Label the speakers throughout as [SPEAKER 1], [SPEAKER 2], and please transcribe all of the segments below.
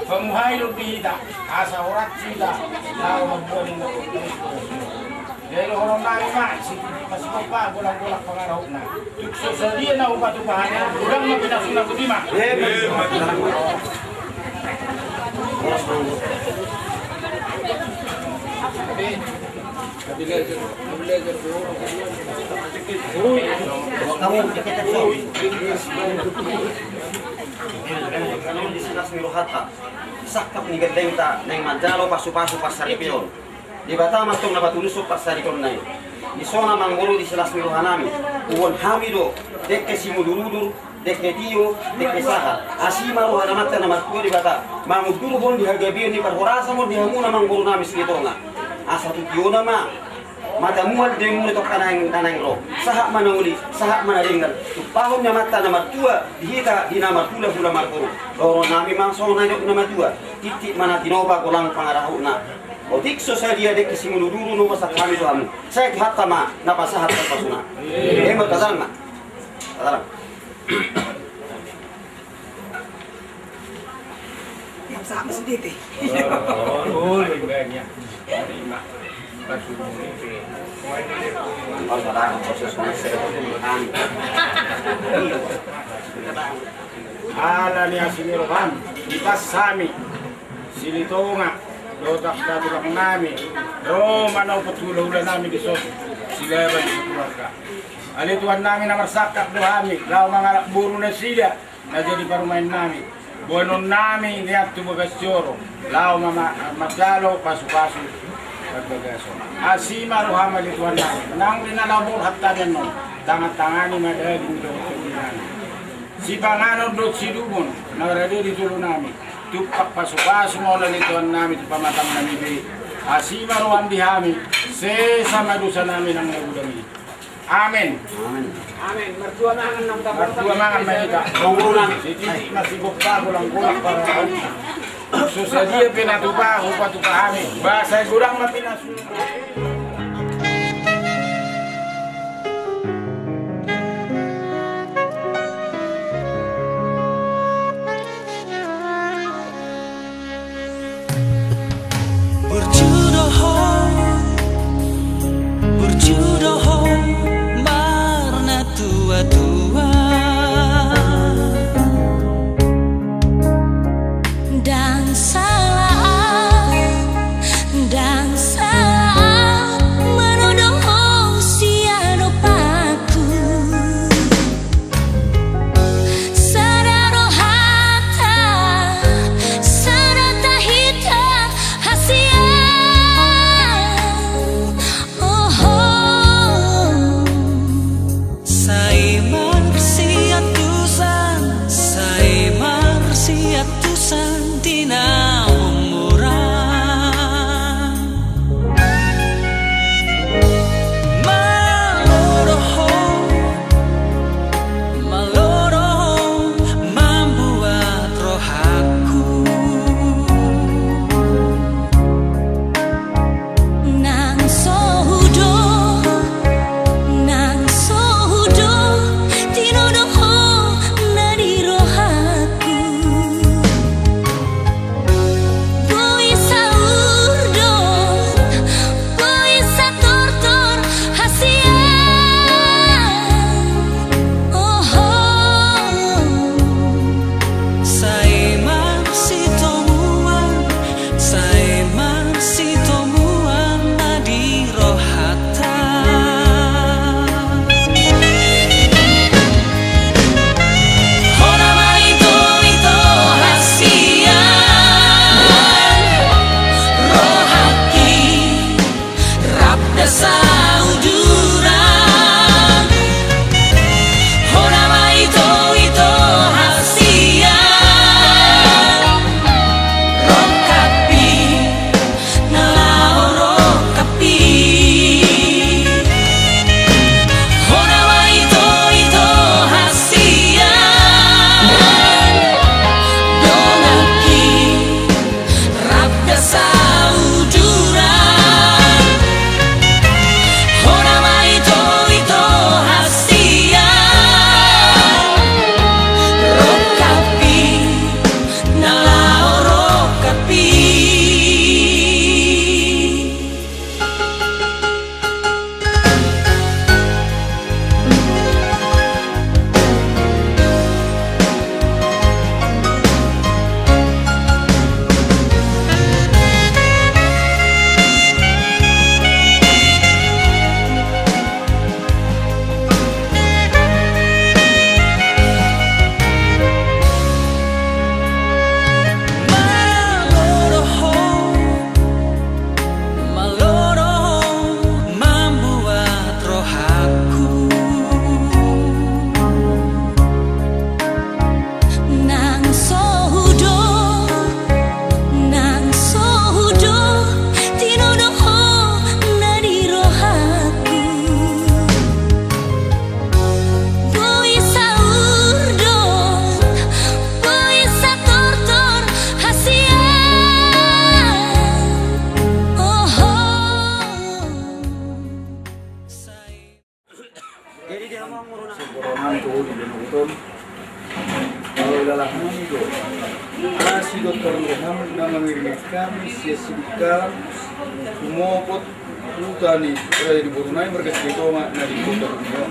[SPEAKER 1] Pengmuhay lubida, asa orat sida, lao magbuling na dahil orang nami man, kasi pa gulang-gulang pangaraw na. So sa diyan na upatupahan na, gulang mapinasuna ko di ma.
[SPEAKER 2] Kamu di sebelah mirohata, sakap ni gendeng ta, neng majalo pasu-pasu pasari pion. Di Batam atau na batulusuk pasari kon nai. Di sona manggoro di sebelah mirohanami, uon hamido, dekke simudurudur, dekke tio, dekke saha. Asima rohana mata na matua di Batam. Manguduru bon di hagabion di parhorasa mo di hamuna manggoro nami segitonga. Asa tu tiona ma. Mata mual demu itu tanang roh. Sahak mana uli, sahak mana dengar. Pahomnya mata nama tua dihita di nama tula pula markuru. Loro nami mangsong nanya nama tua. Titik mana tinoba kolang pangarahu na. Otik sosalia dek kesimulu dulu no masa kami tu hamu. Saya hatta ma napa sahat pasuna. Hemat kazan ma. Kazan.
[SPEAKER 3] Yang sama sedikit.
[SPEAKER 1] Oh, lebihnya. Ala ni asimirohan kita sami silitonga dotak tabulang nami ro manaw patulong nami di sos silaban di keluarga alituan namin na marsakap do hami lao mga buro na sila na jadi parumain nami buonon nami niat tubagasyon lao magalo pasu-pasu Asima rohama lituan na nang rinalabor hatta no tangan-tangani madaling do tulinan si pangano do sidubon nagrade di tulo nami tupak pasu-pasu mo lituan nami tu pamatang nami asima roham dihami se sama dosa nami nang nagudami amen
[SPEAKER 3] Amin. Mertua mangan nang
[SPEAKER 1] mertua mangan mereka bangunan siti masih bokpa gulang-gulang para susah dia pinatupa upatupahami bahasa kurang mapinasu.
[SPEAKER 4] Berjudoh marna tua-tua dan salah
[SPEAKER 5] sidot karuhan na mengiringi kami sia-sidikan kumopot utani di Borunai berkesito na di kota Borneo.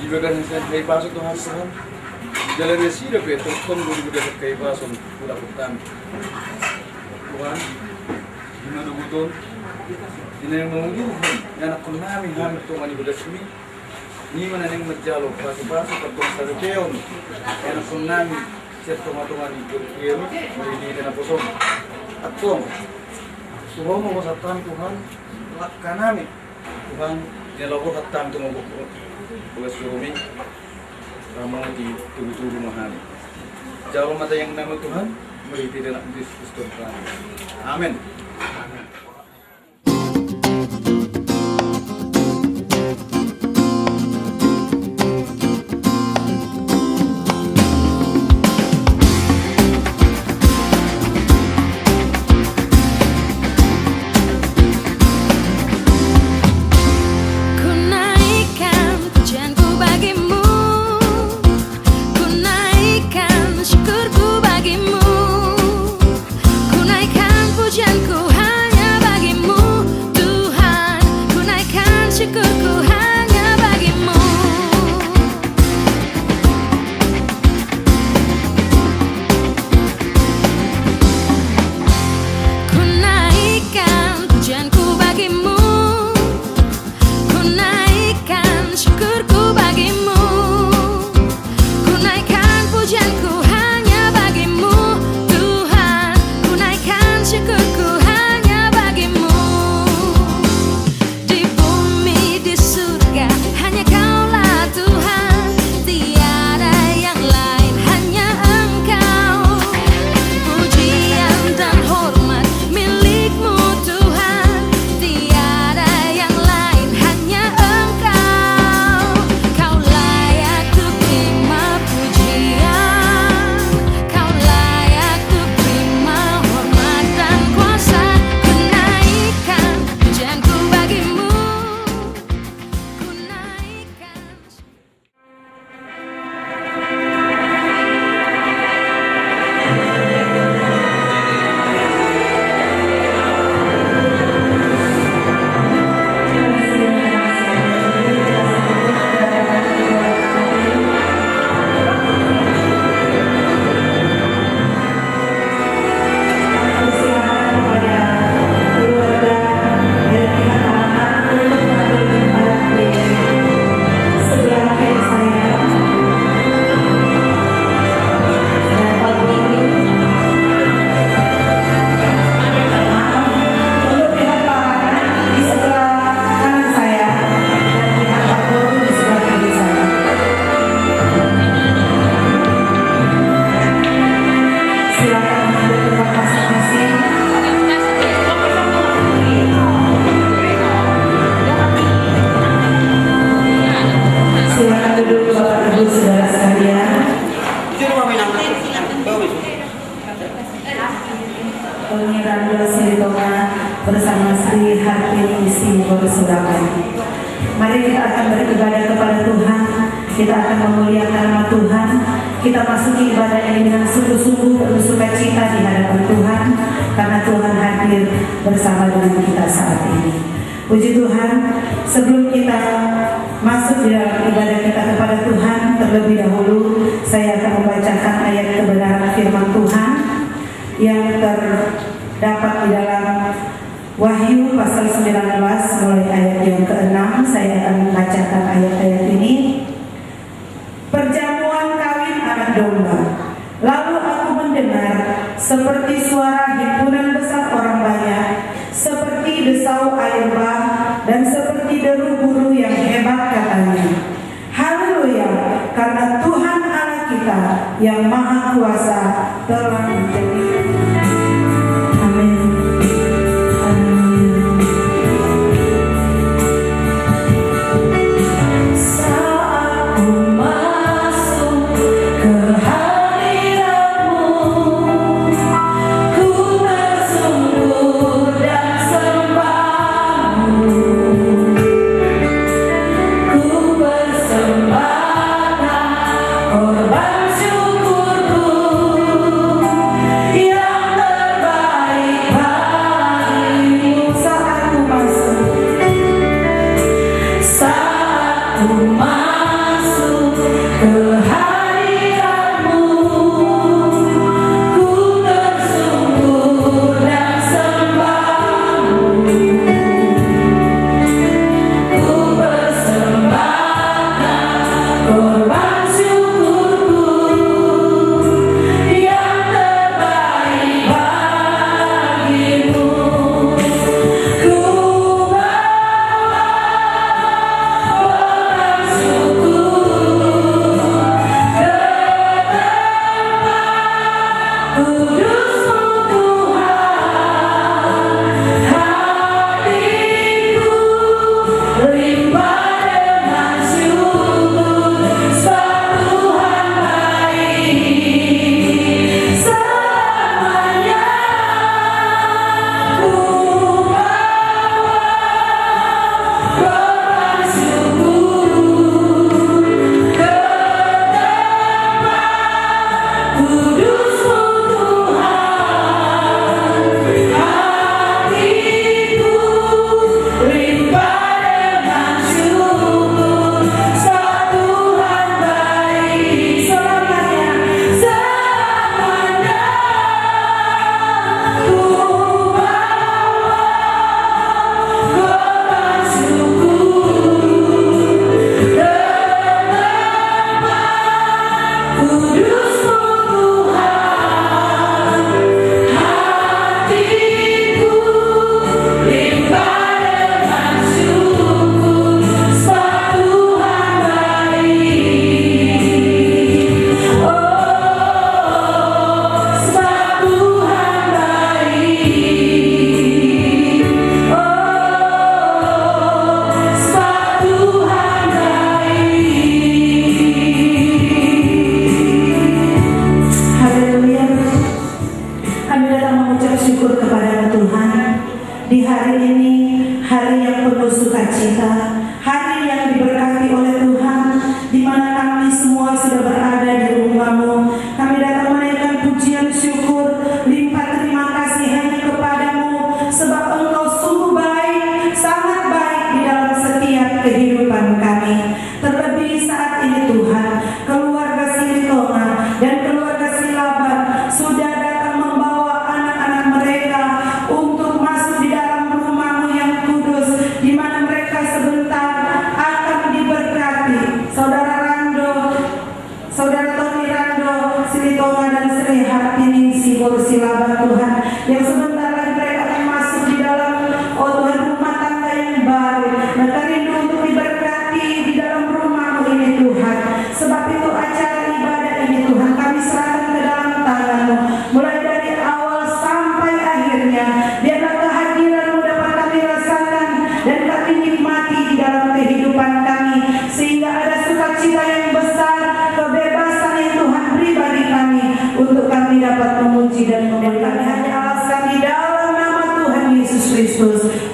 [SPEAKER 5] Jika kan saya kay pasok Tuhan Tuhan jalan sida pe tokon do di kay pasok pula utang. Tuhan gimana buton ini yang mengunjung anak namin hamil Tuhan ibadah sumi ni mana yang menjalo pasok katong sa repeon anak namin siya tumatungan di Turkiye di na poson atong suho mo sa tan Tuhan lakka namin Tuhan nilabo hatan tumubok bukas sumi ramang di tubuh-tubuh mahal jauh mata yang nama Tuhan beri tidak nak Tuhan. Amin.
[SPEAKER 6] bersama Sri Hartini Isi Surabaya. Mari kita akan beribadah kepada Tuhan, kita akan memuliakan nama Tuhan, kita masuki ibadah ini dengan sungguh-sungguh penuh sukacita di hadapan Tuhan, karena Tuhan hadir bersama dengan kita saat ini. Puji Tuhan, sebelum kita masuk di dalam ibadah kita kepada Tuhan, terlebih dahulu saya akan membacakan ayat kebenaran firman Tuhan yang terdapat di dalam Wahyu pasal 19 mulai ayat yang ke-6. Saya akan membacakan ayat-ayat ini. Perjamuan kawin anak domba. Lalu aku mendengar seperti suara himpunan besar orang banyak, seperti desau air bah, dan seperti deru guru yang hebat, katanya, haleluya, karena Tuhan Allah kita yang maha kuasa telah menjadi. Amin. Korban syukurku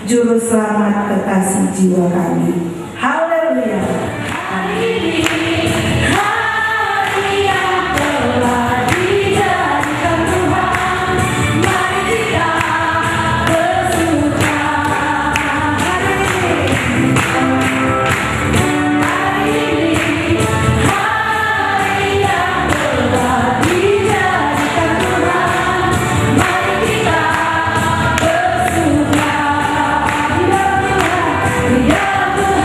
[SPEAKER 6] Juru selamat kekasih jiwa kami. Haleluya. Hari yang telah dijadikan Tuhan, mari kita bersuka. Hari ini hari yang telah dijadikan Tuhan, mari kita bersuka. Ya Tuhan.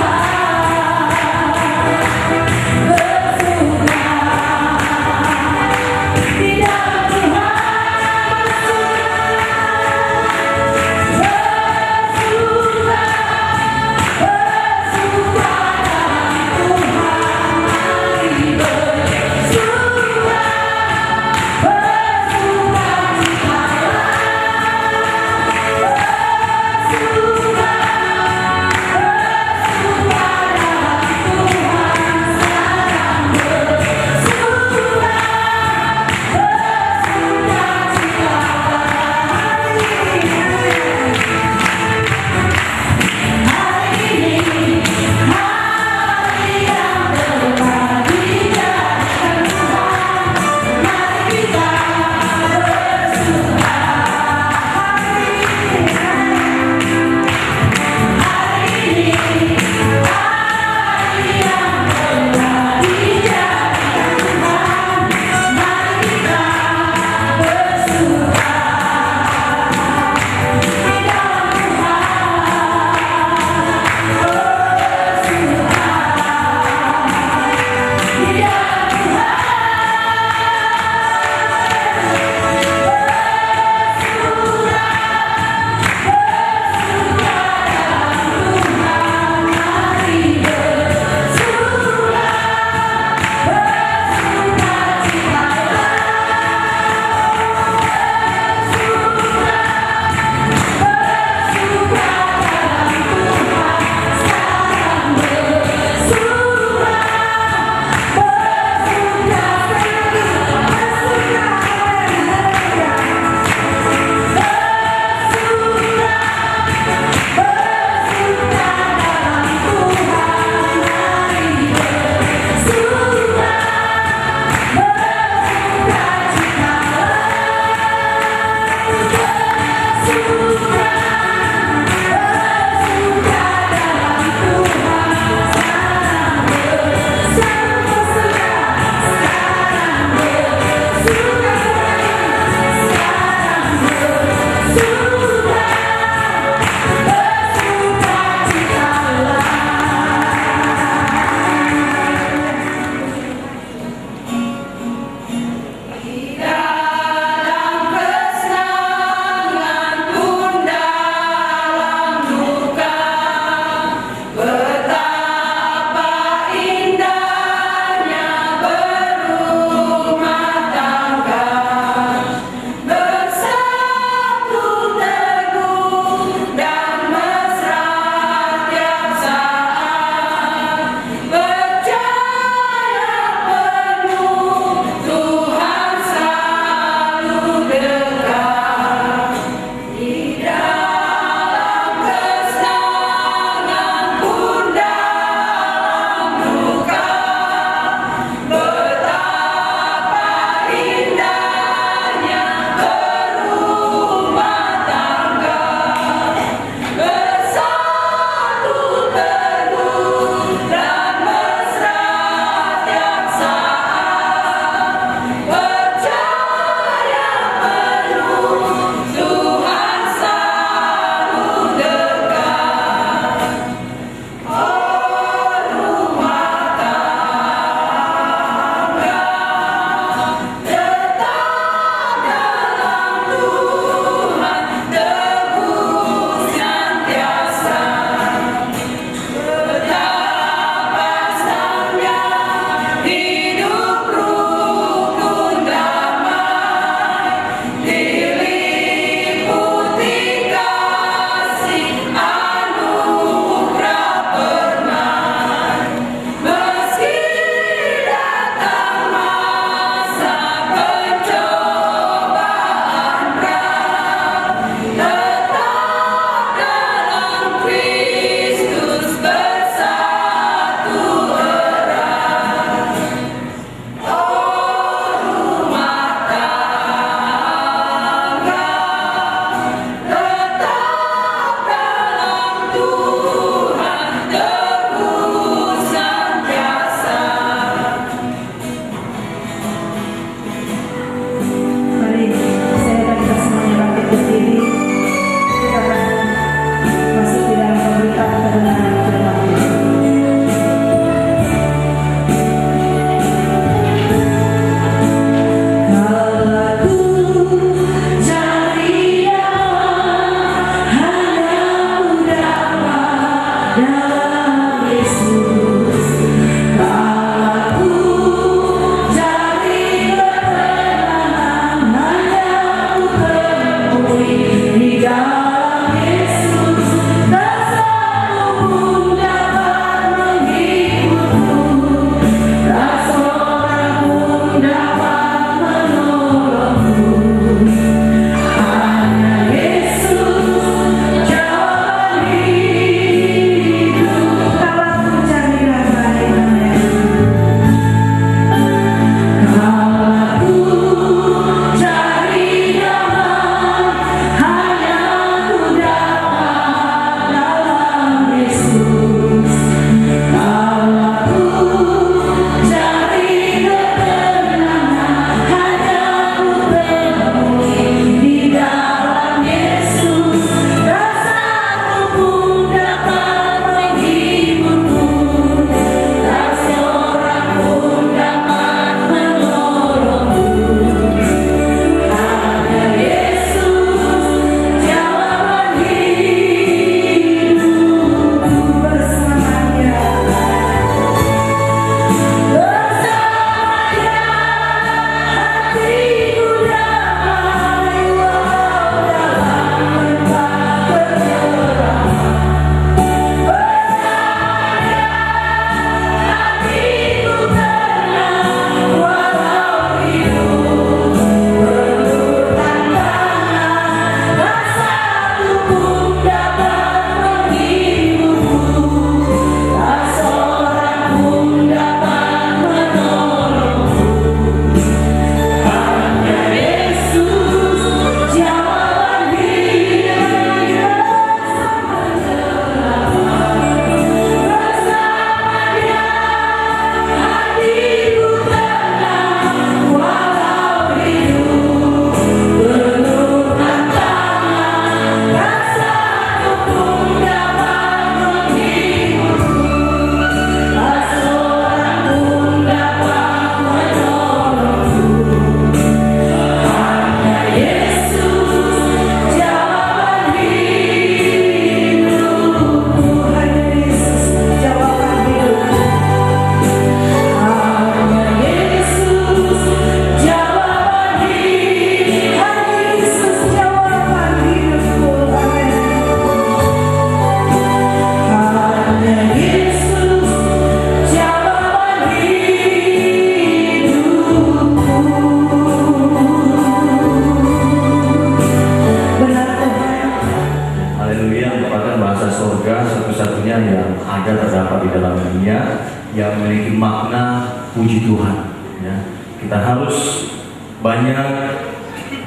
[SPEAKER 7] banyak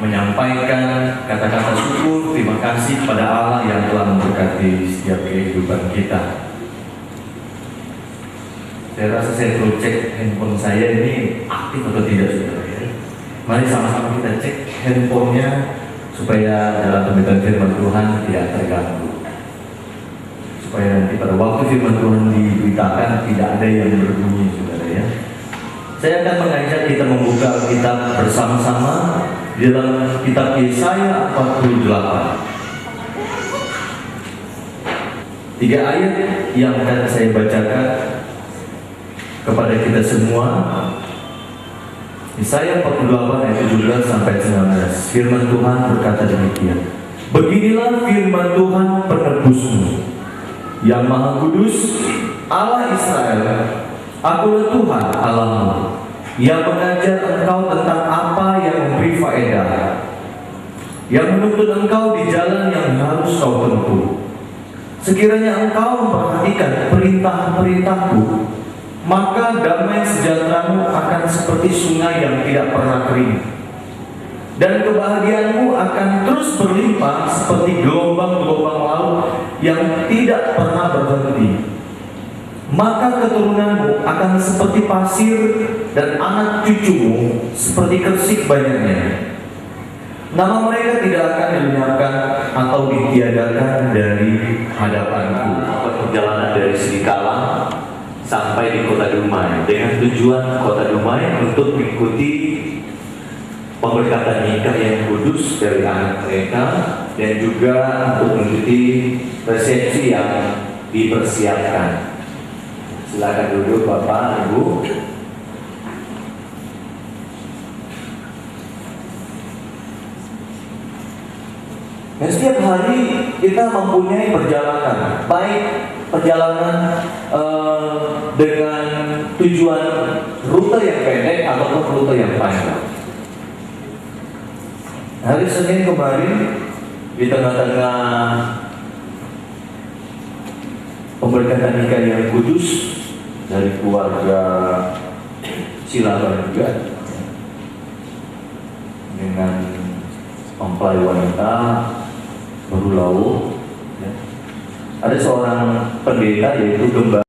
[SPEAKER 7] menyampaikan kata-kata syukur, terima kasih kepada Allah yang telah memberkati setiap kehidupan kita. Saya rasa saya perlu cek handphone saya ini aktif atau tidak, saudara ya. Mari sama-sama kita cek handphonenya supaya dalam pemberitaan firman Tuhan tidak terganggu. Supaya nanti pada waktu firman Tuhan diberitakan tidak ada yang berbunyi, saudara ya. Saya akan mengajak kita membuka kitab bersama-sama di dalam kitab Yesaya 48. 3 ayat yang akan saya bacakan kepada kita semua. Yesaya 48 ayat 17 sampai 19. Firman Tuhan berkata demikian. Beginilah firman Tuhan penebusmu, yang Maha Kudus, Allah Israel. Akulah Tuhan Allahmu, yang mengajar engkau tentang apa yang memberi faedah, yang menuntut engkau di jalan yang harus kau tempuh. Sekiranya engkau memperhatikan perintah-perintahku, maka damai sejahteramu akan seperti sungai yang tidak pernah kering, dan kebahagiaanmu akan terus berlimpah seperti gelombang-gelombang laut yang tidak pernah berhenti. Maka keturunanmu akan seperti pasir dan anak cucumu seperti kersik banyaknya. Nama mereka tidak akan dilenyapkan atau ditiadakan dari hadapanku. Perjalanan dari Serikala sampai di Kota Dumai dengan tujuan Kota Dumai untuk mengikuti pemberkatan nikah yang kudus dari anak mereka dan juga untuk mengikuti resepsi yang dipersiapkan. Silakan duduk Bapak, Ibu. Dan setiap hari kita mempunyai perjalanan, baik perjalanan dengan tujuan rute yang pendek ataupun rute yang panjang. Hari Senin kemarin di tengah-tengah pemberkatan nikah yang kudus dari keluarga Silaban juga dengan mempelai wanita baru laut ya. Ada seorang pendeta yaitu Gembala